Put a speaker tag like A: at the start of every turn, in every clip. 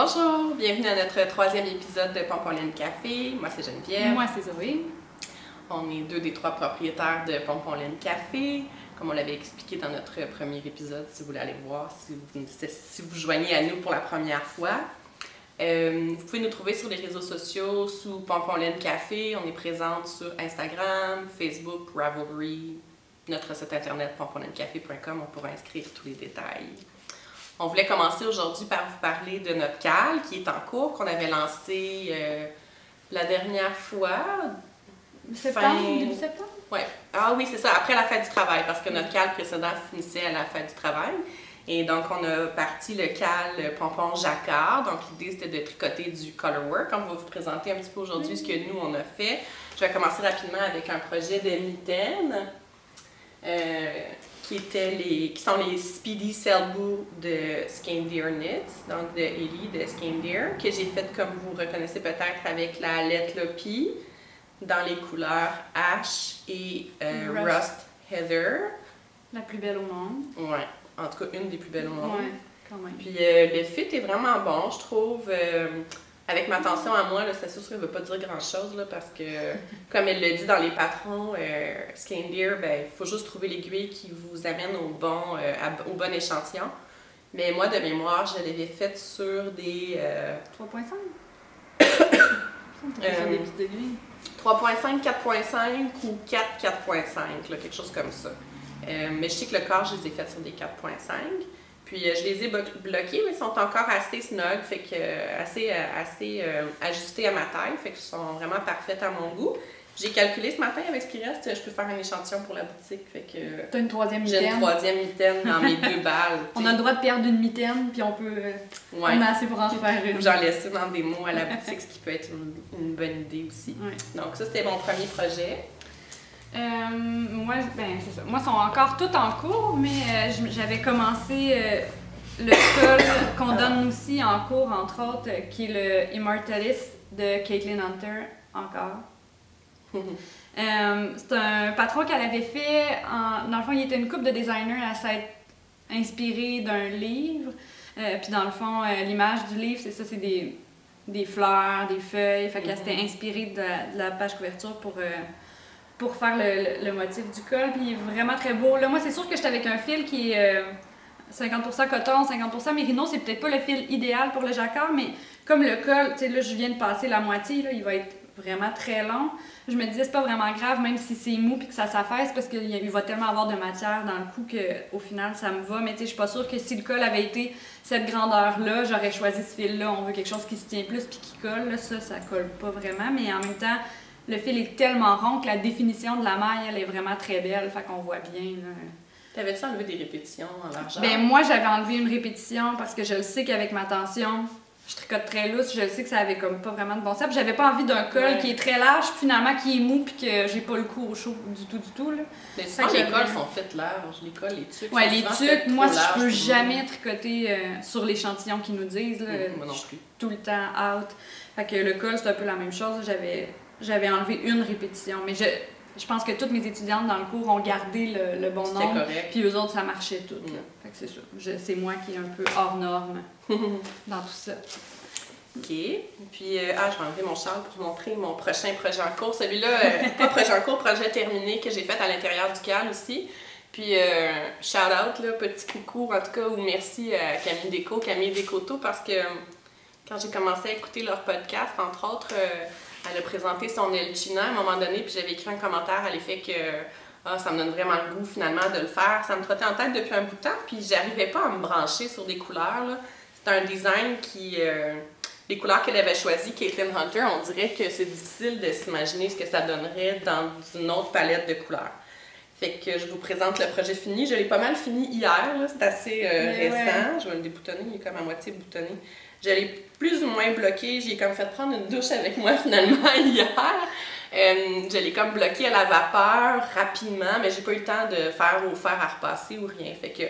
A: Bonjour, bienvenue à notre troisième épisode de Pomponline Café. Moi, c'est Geneviève.
B: Moi, c'est Zoé.
A: On est deux des trois propriétaires de Pomponline Café. Comme on l'avait expliqué dans notre premier épisode, si vous voulez aller voir, si vous joignez à nous pour la première fois. Vous pouvez nous trouver sur les réseaux sociaux sous Pomponline Café. On est présente sur Instagram, Facebook, Ravelry, notre site internet pomponlinecafé.com. On pourra inscrire tous les détails. On voulait commencer aujourd'hui par vous parler de notre cale qui est en cours, qu'on avait lancé la dernière fois.
B: Début septembre?
A: Ouais. Ah oui, c'est ça, après la fête du travail, parce que notre cale précédente finissait à la fête du travail. Et donc, on a parti le cale pompon jacquard. Donc, l'idée, c'était de tricoter du colorwork. On va vous présenter un petit peu aujourd'hui ce que nous, on a fait. Je vais commencer rapidement avec un projet de mitaine. Qui sont les Speedy Selbu de Skein Deer Knits, donc de Ellie de Skein Deer, que j'ai fait comme vous reconnaissez peut-être avec la Let Lopi dans les couleurs Ash et Rust Heather.
B: La plus belle au monde.
A: Ouais, en tout cas une des plus belles au monde.
B: Ouais, quand même.
A: Puis le fit est vraiment bon, je trouve. Avec ma tension à moi, c'est sûr qu'elle ne veut pas dire grand-chose, parce que, comme elle le dit dans les patrons, Skein Deer, il faut juste trouver l'aiguille qui vous amène au bon échantillon. Mais moi, de mémoire, je l'avais faite sur des...
B: 3.5? Sur des petites aiguilles.
A: 3.5, 4.5 ou 4, 4.5, quelque chose comme ça. Mais je sais que le corps, je les ai faites sur des 4.5. Puis je les ai bloqués, mais ils sont encore assez snug, fait que assez ajustés à ma taille, fait qu'ils sont vraiment parfaits à mon goût. J'ai calculé ce matin avec ce qui reste, je peux faire un échantillon pour la boutique, fait que...
B: T'as une troisième mitaine.
A: J'ai une troisième mitaine dans mes deux balles.
B: On a le droit de perdre une mitaine, puis on peut...
A: Ouais.
B: On a assez pour en refaire une.
A: J'en laisse dans des mots à la boutique, ce qui peut être une bonne idée aussi.
B: Ouais.
A: Donc ça, c'était mon premier projet.
B: Moi, c'est ça. Moi, ils sont encore tous en cours, mais j'avais commencé le col qu'on donne aussi en cours, entre autres, qui est le Immortalis de Caitlin Hunter, encore. C'est un patron qu'elle avait fait, dans le fond, il était une couple de designers à s'être inspiré d'un livre. Puis dans le fond, l'image du livre, c'est ça, c'est des fleurs, des feuilles. Fait qu'elle s'était inspirée de la page couverture pour faire le motif du col, puis il est vraiment très beau. Là, moi, c'est sûr que j'étais avec un fil qui est 50% coton, 50% mérino. C'est peut-être pas le fil idéal pour le jacquard, mais comme le col, tu sais, là, je viens de passer la moitié, là, il va être vraiment très long. Je me disais, c'est pas vraiment grave, même si c'est mou puis que ça s'affaisse, parce qu'il va tellement avoir de matière dans le cou qu'au final, ça me va. Mais tu sais, je suis pas sûre que si le col avait été cette grandeur-là, j'aurais choisi ce fil-là. On veut quelque chose qui se tient plus puis qui colle. Là, ça colle pas vraiment, mais en même temps, le fil est tellement rond que la définition de la maille, elle est vraiment très belle, fait qu'on voit bien.
A: T'avais-tu enlevé des répétitions en largeur?
B: Ben moi, j'avais enlevé une répétition parce que je le sais qu'avec ma tension, je tricote très lousse, je le sais que ça avait comme pas vraiment de bon sens. Puis j'avais pas envie d'un col qui est très large, puis finalement qui est mou, puis que j'ai pas le cou au chaud du tout. Là.
A: Mais souvent, les cols sont faits larges, les cols, les tuques.
B: Ouais, les tuques, moi, je peux jamais tricoter sur l'échantillon qu'ils nous disent. Là,
A: moi non plus.
B: Tout le temps out. Fait que le col, c'est un peu la même chose. J'avais enlevé une répétition, mais je pense que toutes mes étudiantes dans le cours ont gardé le bon nombre, puis eux autres, ça marchait tout. Fait que c'est ça. C'est moi qui est un peu hors norme dans tout ça.
A: OK. Puis, je vais enlever mon châle pour vous montrer mon prochain projet en cours. Celui-là, pas projet en cours, projet terminé que j'ai fait à l'intérieur du cale aussi. Puis, shout-out, petit coucou, en tout cas, ou merci à Camille Descoteaux, parce que quand j'ai commencé à écouter leur podcast, entre autres, elle a présenté son Elchina à un moment donné, puis j'avais écrit un commentaire à l'effet que ça me donne vraiment le goût finalement de le faire. Ça me trottait en tête depuis un bout de temps, puis j'arrivais pas à me brancher sur des couleurs. C'est un design qui... les couleurs qu'elle avait choisies, Caitlin Hunter, on dirait que c'est difficile de s'imaginer ce que ça donnerait dans une autre palette de couleurs. Fait que je vous présente le projet fini. Je l'ai pas mal fini hier, c'est assez récent. Ouais. Je vais le déboutonner, il est comme à moitié boutonné. Je l'ai plus ou moins bloqué. J'ai comme fait prendre une douche avec moi finalement hier. Je l'ai comme bloqué à la vapeur rapidement, mais j'ai pas eu le temps de faire au fer à repasser ou rien. Fait que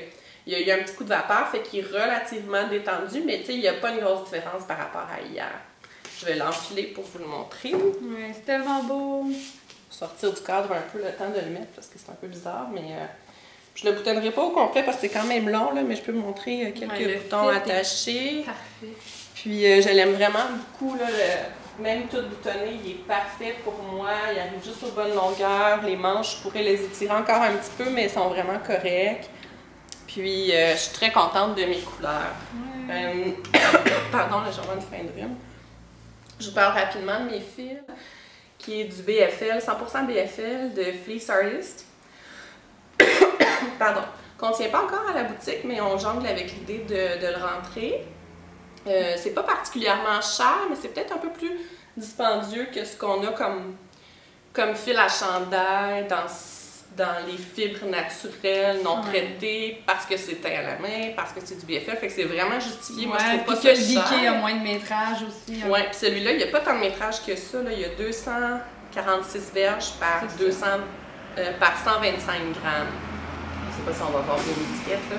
A: il y a eu un petit coup de vapeur, fait qu'il est relativement détendu, mais tu sais, il n'y a pas une grosse différence par rapport à hier. Je vais l'enfiler pour vous le montrer.
B: Ouais, c'est tellement beau.
A: Sortir du cadre un peu le temps de le mettre parce que c'est un peu bizarre, mais je le boutonnerai pas au complet parce que c'est quand même long, là, mais je peux vous montrer quelques boutons attachés.
B: Parfait.
A: Puis je l'aime vraiment beaucoup, là, même tout boutonné, il est parfait pour moi, il arrive juste aux bonnes longueurs, les manches, je pourrais les étirer encore un petit peu, mais elles sont vraiment correctes. Puis je suis très contente de mes couleurs. Pardon, là, j'ai vraiment une fin de rhume. Je vous parle rapidement de mes fils, qui est du BFL, 100% BFL de Fleece Artist. Pardon. Qu'on ne tient pas encore à la boutique, mais on jongle avec l'idée de le rentrer. C'est pas particulièrement cher, mais c'est peut-être un peu plus dispendieux que ce qu'on a comme fil à chandail dans les fibres naturelles, non traitées, parce que c'est teint à la main, parce que c'est du BFL, fait que c'est vraiment justifié. Moi, je trouve pas ça cher.
B: Puis que le Dicky a moins de métrage aussi.
A: Oui, puis celui-là, il n'y a pas tant de métrage que ça. Là. Il y a 246 verges par 125 grammes. Je sais pas si on va voir l'étiquette, là.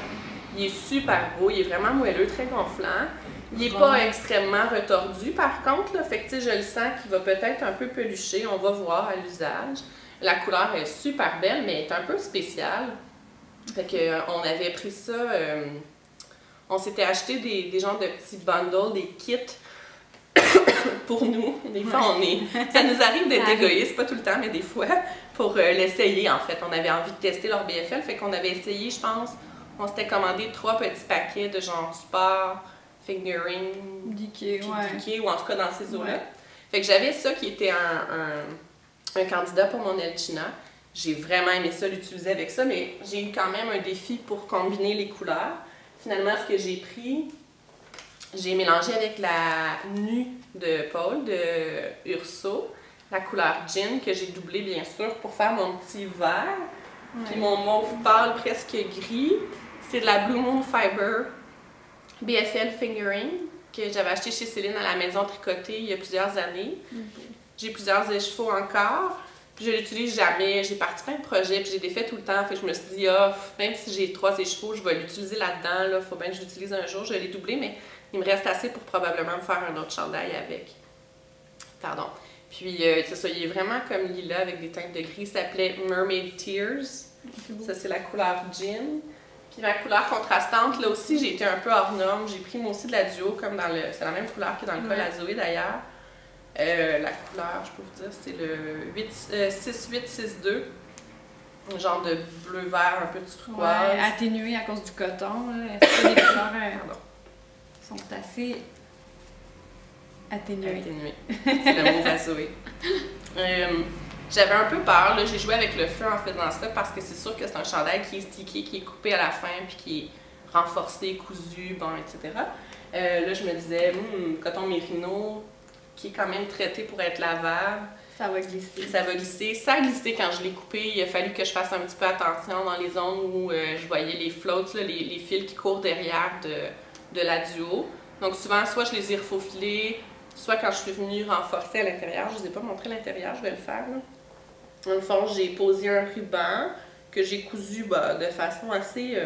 A: Il est super beau, il est vraiment moelleux, très gonflant. Il n'est pas extrêmement retordu par contre, là. Fait que tu sais, je le sens qu'il va peut-être un peu pelucher, on va voir à l'usage. La couleur est super belle, mais elle est un peu spéciale. Fait que on avait pris ça, on s'était acheté des genres de petits bundles, des kits pour nous. Des fois, ça nous arrive d'être égoïste, pas tout le temps, mais des fois, pour l'essayer en fait. On avait envie de tester leur BFL, fait qu'on avait essayé, je pense, on s'était commandé 3 petits paquets de genre sport, fingering,
B: Dicky,
A: ou en tout cas dans ces eaux-là. Ouais. Fait que j'avais ça qui était un candidat pour mon Elchina. J'ai vraiment aimé ça, l'utiliser avec ça, mais j'ai eu quand même un défi pour combiner les couleurs. Finalement, ce que j'ai pris, j'ai mélangé avec la nue de Paul, de Urso, la couleur gin, que j'ai doublé bien sûr pour faire mon petit vert. Puis mon mauve pâle presque gris, c'est de la Blue Moon Fiber BFL Fingering que j'avais acheté chez Céline à la maison tricotée il y a plusieurs années. J'ai plusieurs échevaux encore, puis je l'utilise jamais. J'ai parti plein de projets, puis j'ai des faits tout le temps. Fait que je me suis dit, même si j'ai 3 échevaux, je vais l'utiliser là-dedans. Là. Faut bien que je l'utilise un jour. Je l'ai doublé, mais il me reste assez pour probablement me faire un autre chandail avec. Pardon. Puis c'est ça, il est vraiment comme lilas avec des teintes de gris. Il s'appelait Mermaid Tears. Ça, c'est la couleur gin. Puis ma couleur contrastante, là aussi, j'ai été un peu hors norme. J'ai pris moi aussi de la duo, comme dans le... C'est la même couleur que dans le col à Zoé, d'ailleurs. La couleur, je peux vous dire, c'est le 6862. Un genre de bleu-vert un peu turquoise.
B: Ouais, atténué à cause du coton. Est-ce que les couleurs sont assez atténuées?
A: Atténuées. C'est le mot à Zoé. J'avais un peu peur, là, j'ai joué avec le feu en faisant ça parce que c'est sûr que c'est un chandail qui est stické, qui est coupé à la fin, puis qui est renforcé, cousu, bon, etc. Là, je me disais, coton mérino, qui est quand même traité pour être lavable.
B: Ça va glisser.
A: Ça va glisser. Ça a glissé quand je l'ai coupé. Il a fallu que je fasse un petit peu attention dans les zones où je voyais les floats, là, les fils qui courent derrière de la duo. Donc souvent, soit je les ai refaufilés, soit quand je suis venue renforcer à l'intérieur. Je ne vous ai pas montré l'intérieur, je vais le faire. Là. Dans le fond, j'ai posé un ruban que j'ai cousu de façon assez...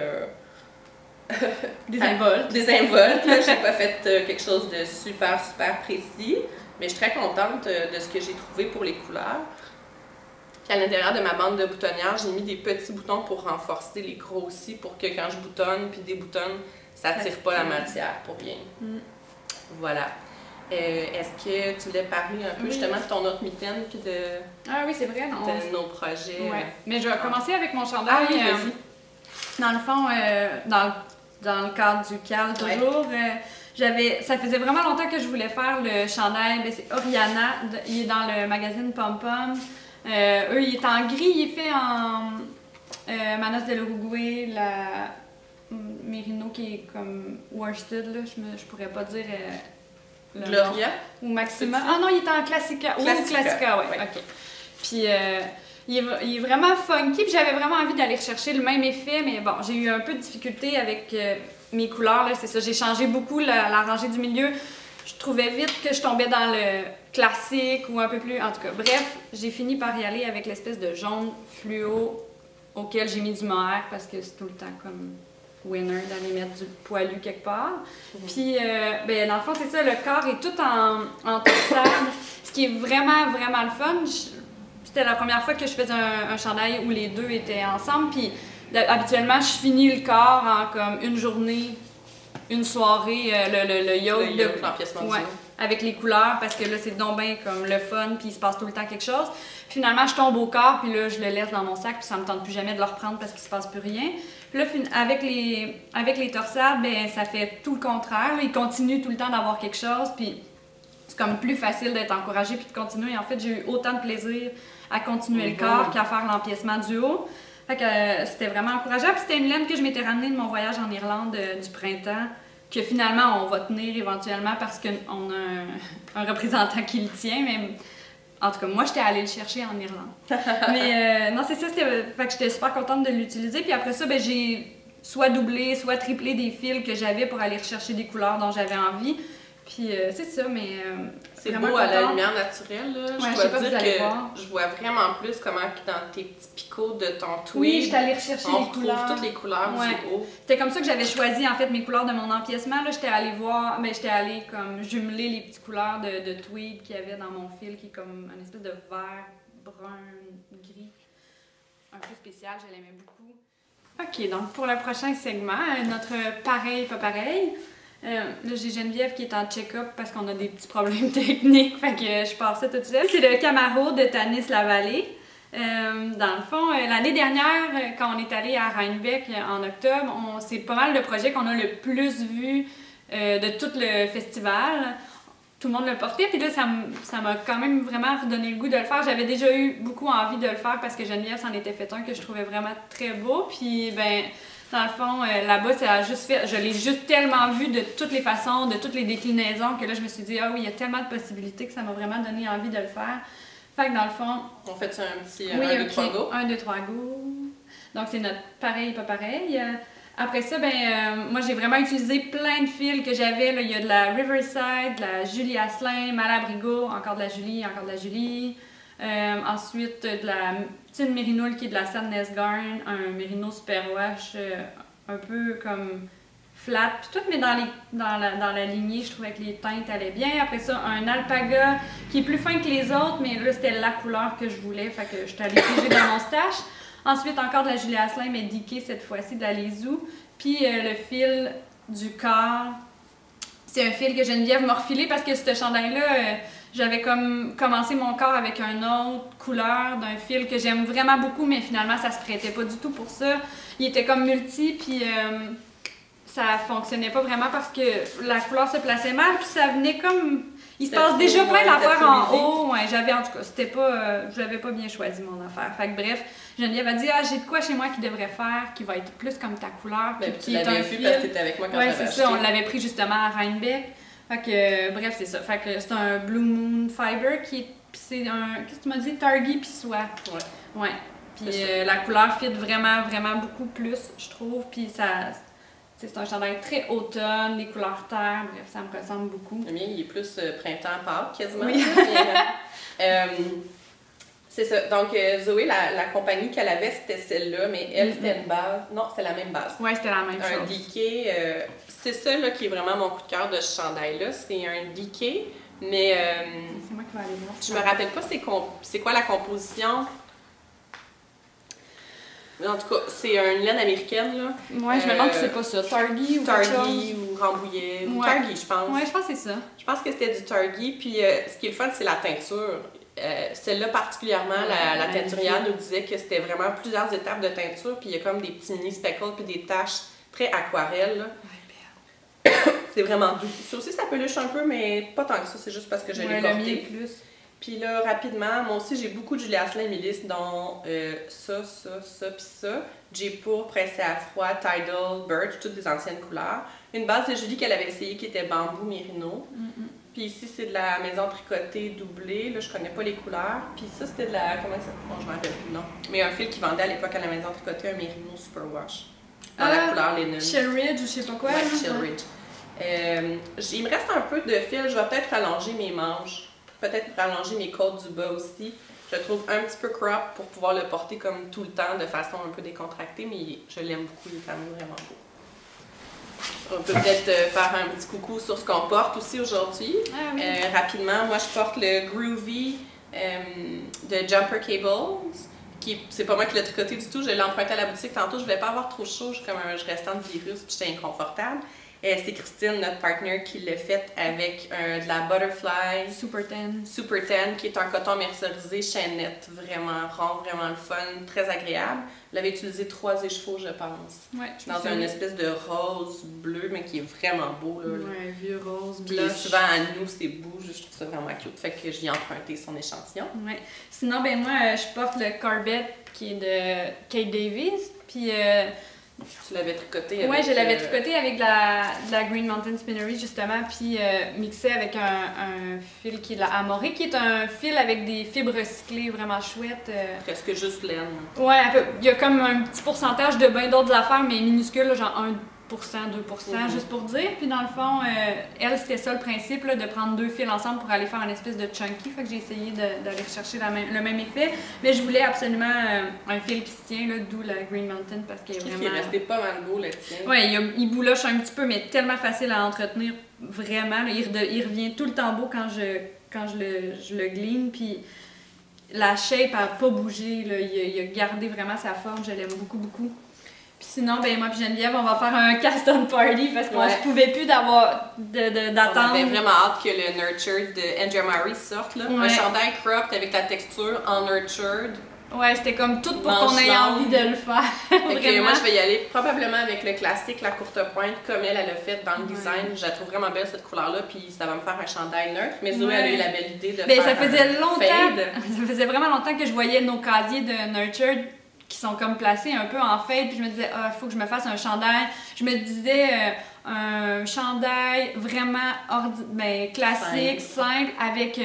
B: désinvolte.
A: Désinvolte. J'ai pas fait quelque chose de super précis. Mais je suis très contente de ce que j'ai trouvé pour les couleurs. Puis à l'intérieur de ma bande de boutonnière, j'ai mis des petits boutons pour renforcer les gros aussi, pour que quand je boutonne puis déboutonne, ça tire pas la matière pour rien. Voilà. Est-ce que tu voulais parler un peu justement de ton autre mitaine puis de,
B: ah oui, c'est vrai, non?
A: De nos projets?
B: Ouais. Mais je vais commencer avec mon chandail.
A: Oui, vas-y.
B: Dans le fond, dans le cadre du CAL, toujours, ça faisait vraiment longtemps que je voulais faire le chandail. C'est Oriana, il est dans le magazine Pom Pom. Eux, il est en gris, il est fait en Manos de l'Uruguay, la Mérino qui est comme worsted, là, je pourrais pas dire
A: Gloria
B: ou Maxima. Ah non, il est en Classica. Classica, ouais. OK. Puis il est vraiment funky, puis j'avais vraiment envie d'aller rechercher le même effet, mais bon, j'ai eu un peu de difficulté avec mes couleurs, là, c'est ça, j'ai changé beaucoup la rangée du milieu. Je trouvais vite que je tombais dans le classique ou un peu plus... En tout cas, bref, j'ai fini par y aller avec l'espèce de jaune fluo auquel j'ai mis du mohair parce que c'est tout le temps comme winner d'aller mettre du poilu quelque part. Puis, dans le fond, c'est ça, le corps est tout en torsade, ce qui est vraiment le fun. C'était la première fois que je faisais un chandail où les deux étaient ensemble, puis habituellement, je finis le corps en comme une journée, une soirée, le yoke,
A: l'empiècement
B: ouais,
A: du
B: avec les couleurs, parce que là, c'est donc bien comme le fun, puis il se passe tout le temps quelque chose. Finalement, je tombe au corps, puis là, je le laisse dans mon sac, puis ça me tente plus jamais de le reprendre parce qu'il se passe plus rien. Puis là, avec les torsades, ben ça fait tout le contraire. Là, il continue tout le temps d'avoir quelque chose, puis c'est comme plus facile d'être encouragé puis de continuer. En fait, j'ai eu autant de plaisir à continuer le corps qu'à faire l'empiècement du haut. Fait que c'était vraiment encourageant. Puis c'était une laine que je m'étais ramenée de mon voyage en Irlande du printemps, que finalement on va tenir éventuellement parce qu'on a un représentant qui le tient. Mais en tout cas, moi, j'étais allée le chercher en Irlande. Mais non, c'est ça. Fait que j'étais super contente de l'utiliser. Puis après ça, ben, j'ai soit doublé, soit triplé des fils que j'avais pour aller rechercher des couleurs dont j'avais envie. Puis c'est ça, mais
A: c'est beau à la lumière naturelle, là.
B: Ouais,
A: je dois dire que je vois vraiment plus comment dans tes petits picots de ton tweed,
B: oui, je suis allée rechercher
A: on
B: les
A: retrouve
B: couleurs.
A: toutes les couleurs du haut.
B: C'était comme ça que j'avais choisi en fait mes couleurs de mon empiècement. Là, j'étais allée voir, mais j'étais allée comme jumeler les petites couleurs de tweed qu'il y avait dans mon fil, qui est comme une espèce de vert, brun, gris, un peu spécial. Je l'aimais beaucoup. Ok, donc pour le prochain segment, notre pareil, pas pareil. Là, j'ai Geneviève qui est en check-up parce qu'on a des petits problèmes techniques, fait que je passe ça tout de suite. C'est le Camaro de Tanis Lavallée. Dans le fond, l'année dernière, quand on est allé à Rhinebeck en octobre, c'est pas mal le projet qu'on a le plus vu de tout le festival. Tout le monde l'a porté, puis là, ça m'a quand même vraiment redonné le goût de le faire. J'avais déjà eu beaucoup envie de le faire parce que Geneviève s'en était fait un que je trouvais vraiment très beau, puis ben... Dans le fond, là-bas, ça a juste fait... Je l'ai juste tellement vu de toutes les façons, de toutes les déclinaisons, que là, je me suis dit, ah oui, il y a tellement de possibilités que ça m'a vraiment donné envie de le faire. Fait que dans le fond...
A: On fait ça un petit
B: oui,
A: 1, 2, 3, go?
B: 1, 2, 3, go. Donc, c'est notre pareil, pas pareil. Après ça, ben moi, j'ai vraiment utilisé plein de fils que j'avais. Il y a de la Riverside, de la Julie Asselin, Malabrigo, encore de la Julie, encore de la Julie. Ensuite, de la petite mérino qui est de la Sadness Garn, un mérino super wash, un peu comme flat, puis tout, mais dans la lignée, je trouvais que les teintes allaient bien. Après ça, un alpaga qui est plus fin que les autres, mais là, c'était la couleur que je voulais, fait que je suis allée piger dans mon stash. Ensuite, encore de la Julie Asselin, mais diquée cette fois-ci, de la Lezou. Puis le fil du corps, c'est un fil que Geneviève m'a refilé parce que ce chandail-là... j'avais comme commencé mon corps avec une autre couleur d'un fil que j'aime vraiment beaucoup, mais finalement, ça se prêtait pas du tout pour ça. Il était comme multi, puis ça fonctionnait pas vraiment parce que la couleur se plaçait mal, puis ça venait comme... Il se passe déjà plein d'affaires en haut. Ouais, j'avais en tout cas, c'était pas... j'avais pas bien choisi mon affaire. Fait que bref, Geneviève a dit « Ah, j'ai de quoi chez moi qui devrait faire, qui va être plus comme ta couleur. »
A: Puis tu l'avais vu parce que t'étais avec moi quand j'avais acheté.
B: Ouais, c'est ça, on l'avait pris justement à Rhinebeck. Fait que, bref, c'est ça. Fait que c'est un Blue Moon Fiber qui est... c'est un... Qu'est-ce que tu m'as dit? Targhee puis soie. Ouais. Ouais. Puis la couleur fit vraiment, vraiment beaucoup plus, je trouve. Puis ça... C'est un chandail très automne, des couleurs terre, bref, ça me ressemble beaucoup.
A: Le mien, il est plus printemps-Pâques, quasiment.
B: Oui.
A: C'est ça. Donc, Zoé, la compagnie qu'elle avait, c'était celle-là, mais elle, c'était une base. Non, c'était la même base.
B: Oui, c'était la même chose.
A: Un diqué. C'est ça là, qui est vraiment mon coup de cœur de ce chandail-là. C'est un diqué, mais.
B: C'est moi qui vais aller voir.
A: Je me rappelle pas c'est quoi la composition. En tout cas, c'est une laine américaine, là.
B: Ouais, je me demande si c'est pas ça. Targhee ou quelque chose.
A: Targhee ou Rambouillet.
B: Ouais.
A: Targhee, je pense.
B: Ouais, je pense que c'est ça.
A: Je pense que c'était du Targhee. Puis ce qui est le fun, c'est la teinture. Celle-là particulièrement, la teinturière nous disait que c'était vraiment plusieurs étapes de teinture. Puis il y a comme des petits mini speckles puis des taches très aquarelles, là. Ouais, c'est vraiment doux. Ça aussi, ça peluche un peu, mais pas tant que ça. C'est juste parce que je l'ai porté.
B: Plus.
A: Puis là, rapidement, moi aussi, j'ai beaucoup de Julie Asselin Milice, dont ça, puis ça. J'ai pour pressé à froid, Tidal, Birch, toutes des anciennes couleurs. Une base de Julie qu'elle avait essayée qui était bambou mérino. Puis ici, c'est de la maison tricotée doublée. Là, je connais pas les couleurs. Puis ça, c'était de la... Comment ça... Bon, je m'en rappelle plus, non. Mais un fil qui vendait à l'époque à la maison tricotée, un mérino superwash. Dans la couleur Linen.
B: Shellridge ou je sais pas quoi.
A: Ouais, Shellridge. Il me reste un peu de fil. Je vais peut-être rallonger mes manches. Peut-être rallonger mes côtes du bas aussi. Je le trouve un petit peu crop pour pouvoir le porter comme tout le temps de façon un peu décontractée, mais je l'aime beaucoup, il est quand même vraiment beau. On peut peut-être faire un petit coucou sur ce qu'on porte aussi aujourd'hui.
B: Ah, oui.
A: Rapidement, moi je porte le Groovy de Jumper Cables. C'est pas moi qui l'ai tricoté du tout, je l'ai emprunté à la boutique tantôt, je voulais pas avoir trop chaud, je restais en virus puis j'étais inconfortable. C'est Christine, notre partner, qui l'a fait avec de la Butterfly
B: Super Tan.
A: Super Tan, qui est un coton mercerisé chaînette, vraiment rond, vraiment le fun, très agréable. Je l'avais utilisé 3 écheveaux, je pense.
B: Ouais,
A: Dans une espèce de rose bleu, mais qui est vraiment beau. Là.
B: Ouais, vieux rose,
A: Puis
B: blush.
A: souvent à nous, c'est beau, je trouve ça vraiment cute. Fait que j'y ai emprunté son échantillon.
B: Ouais. Sinon, ben moi, je porte le Corbett qui est de Kate Davies. Puis,
A: Tu l'avais tricoté avec...
B: ouais, je l'avais tricoté avec de la Green Mountain Spinnery, justement, puis mixé avec un fil qui est de la Amoré, qui est un fil avec des fibres recyclées vraiment chouettes.
A: Presque juste laine.
B: Ouais, un peu. Il y a comme un petit pourcentage de bien d'autres affaires, mais minuscule, là, genre 1%, 2%, juste pour dire. Puis dans le fond, elle, c'était ça le principe, là, de prendre 2 fils ensemble pour aller faire une espèce de chunky. Fait que j'ai essayé d'aller chercher le même effet. Mais je voulais absolument un fil qui se tient, là, d'où la Green Mountain, parce qu'elle est vraiment...
A: Il est resté pas mal beau, le tien.
B: Ouais, il bouloche un petit peu, mais tellement facile à entretenir, vraiment. Là. Il revient tout le temps beau quand je le gline. Puis la shape n'a pas bougé. Là. Il a gardé vraiment sa forme. Je l'aime beaucoup, beaucoup. Puis sinon, ben moi et Geneviève, on va faire un cast-on party parce qu'on se pouvait plus d'attendre.
A: On avait vraiment hâte que le Nurtured de Andrea Murray sorte. Là.
B: Ouais.
A: Un chandail cropped avec la texture en Nurtured.
B: Ouais, c'était comme tout pour qu'on ait envie de le faire.
A: Que moi, je vais y aller probablement avec le classique, la courte pointe, comme elle a fait dans le design. Je la trouve vraiment belle, cette couleur-là, puis ça va me faire un chandail neutre. Mais Zoé, elle a eu la belle idée de faire
B: ça faisait longtemps,
A: fade.
B: ça faisait vraiment longtemps que je voyais nos casiers de Nurtured qui sont comme placés un peu en fade, puis je me disais, il faut que je me fasse un chandail. Je me disais, un chandail vraiment classique, simple avec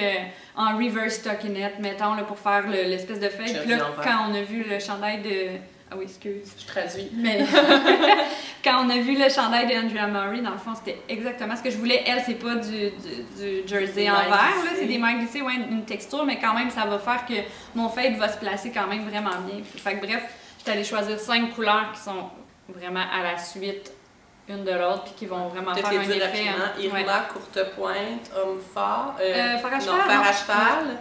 B: en reverse stockinette, mettons, là, pour faire l'espèce de fade. Puis là, quand on a vu le chandail de... Ah oui, excuse.
A: Je traduis.
B: Mais quand on a vu le chandail de Andrea Murray, dans le fond, c'était exactement ce que je voulais. Elle, c'est pas du jersey en verre, c'est des mailles glissées, ouais, une texture, mais quand même, ça va faire que mon fade va se placer quand même vraiment bien. Fait que bref, j'étais allée choisir 5 couleurs qui sont vraiment à la suite une de l'autre, puis qui vont vraiment faire un effet.
A: Irma, courte pointe, homme fort,
B: fer à cheval,
A: fer à cheval,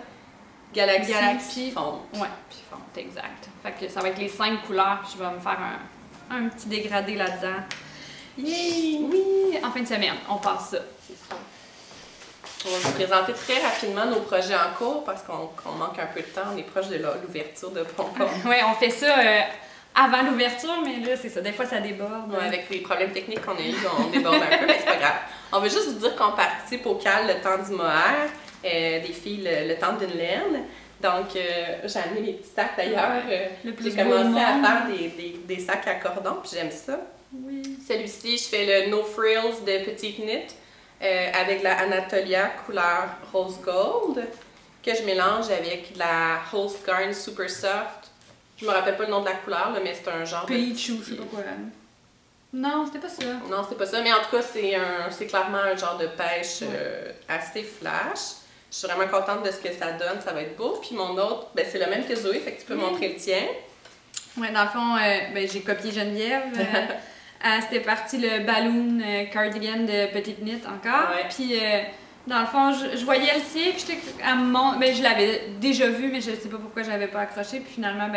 A: Galaxy, fonte.
B: Ouais, puis fonte, exact. Fait que ça va être les 5 couleurs, puis je vais me faire un petit dégradé là-dedans.
A: Yay!
B: Oui! En fin de semaine, on passe ça.
A: C'est ça. On va vous présenter très rapidement nos projets en cours parce qu'on manque un peu de temps. On est proche de l'ouverture de Pompon.
B: Oui, on fait ça avant l'ouverture, mais là, c'est ça. Des fois, ça déborde.
A: Ouais, avec les problèmes techniques qu'on a eu, on déborde un peu, mais c'est pas grave. On veut juste vous dire qu'on participe au CAL le temps du mohair, des filles le temps d'une laine. Donc, j'ai amené mes petits sacs d'ailleurs. J'ai commencé à faire des sacs à cordon, puis j'aime ça.
B: Oui.
A: Celui-ci, je fais le No Frills de Petite Knit avec la Anatolia couleur rose gold que je mélange avec de la Holst Garn Super Soft. Je me rappelle pas le nom de la couleur, là, mais c'est un genre
B: Peach ou je sais pas quoi. Non, c'était pas ça.
A: Non, c'était pas ça, mais en tout cas, c'est clairement un genre de pêche assez flash. Je suis vraiment contente de ce que ça donne, ça va être beau. Puis mon autre, ben, c'est le même que Zoé, fait que tu peux montrer le tien.
B: Ouais, dans le fond, j'ai copié Geneviève. C'était parti le balloon cardigan de Petite Knit encore.
A: Ouais.
B: Puis dans le fond, je voyais le sien, puis je l'avais déjà vu, mais je ne sais pas pourquoi je l'avais pas accroché. Puis finalement,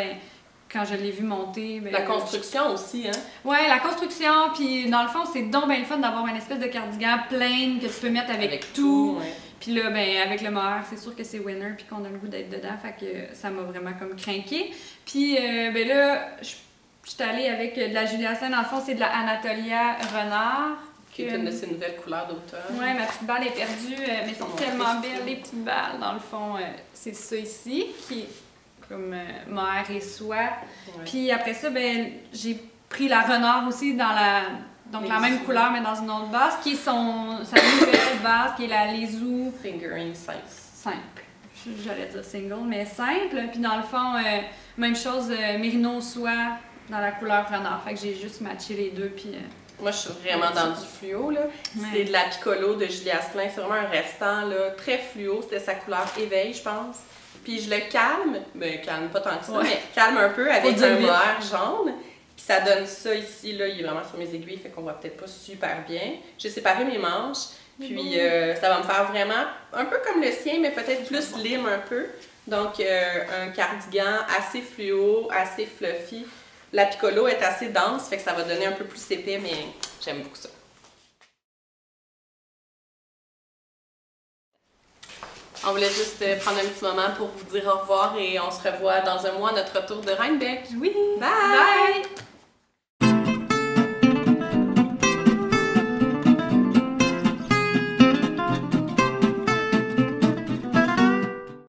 B: quand je l'ai vu monter...
A: la construction aussi, hein?
B: Ouais, la construction, puis dans le fond, c'est donc bien le fun d'avoir une espèce de cardigan plein que tu peux mettre avec tout.
A: Ouais.
B: Puis là, avec le mohair, c'est sûr que c'est winner, puis qu'on a le goût d'être dedans, fait que ça m'a vraiment comme craqué. Puis là, je suis allée avec de la Julia Saint, dans le fond, c'est de la Anatolia Renard.
A: Qui est une de ces nouvelles couleurs d'automne.
B: Ouais, ma petite balle est perdue, mais elles sont tellement belles, les petites balles. Dans le fond, c'est ça ici, qui est comme mohair et soie. Ouais. Puis après ça, j'ai pris la Renard aussi dans la même couleur, mais dans une autre base, qui est sa nouvelle base, qui est la Lezu
A: Fingering simple.
B: Simple. J'allais dire single, mais simple. Puis dans le fond, même chose, Mérino soie dans la couleur Renard. Fait que j'ai juste matché les deux, puis...
A: Moi, je suis vraiment dans du fluo, là. Ouais. C'est de la Piccolo de Julia Asselin. C'est vraiment un restant, là, très fluo. C'était sa couleur éveil, je pense. Puis je le calme, calme pas tant que ça, mais calme un peu avec un mohair jaune. Puis ça donne ça ici, là, il est vraiment sur mes aiguilles, fait qu'on voit peut-être pas super bien. J'ai séparé mes manches, puis ça va me faire vraiment un peu comme le sien, mais peut-être plus lime un peu. Donc un cardigan assez fluo, assez fluffy. La Piccolo est assez dense, fait que ça va donner un peu plus épais, mais j'aime beaucoup ça. On voulait juste prendre un petit moment pour vous dire au revoir et on se revoit dans un mois à notre retour de Rhinebeck.
B: Oui!
A: Bye!
B: Bye!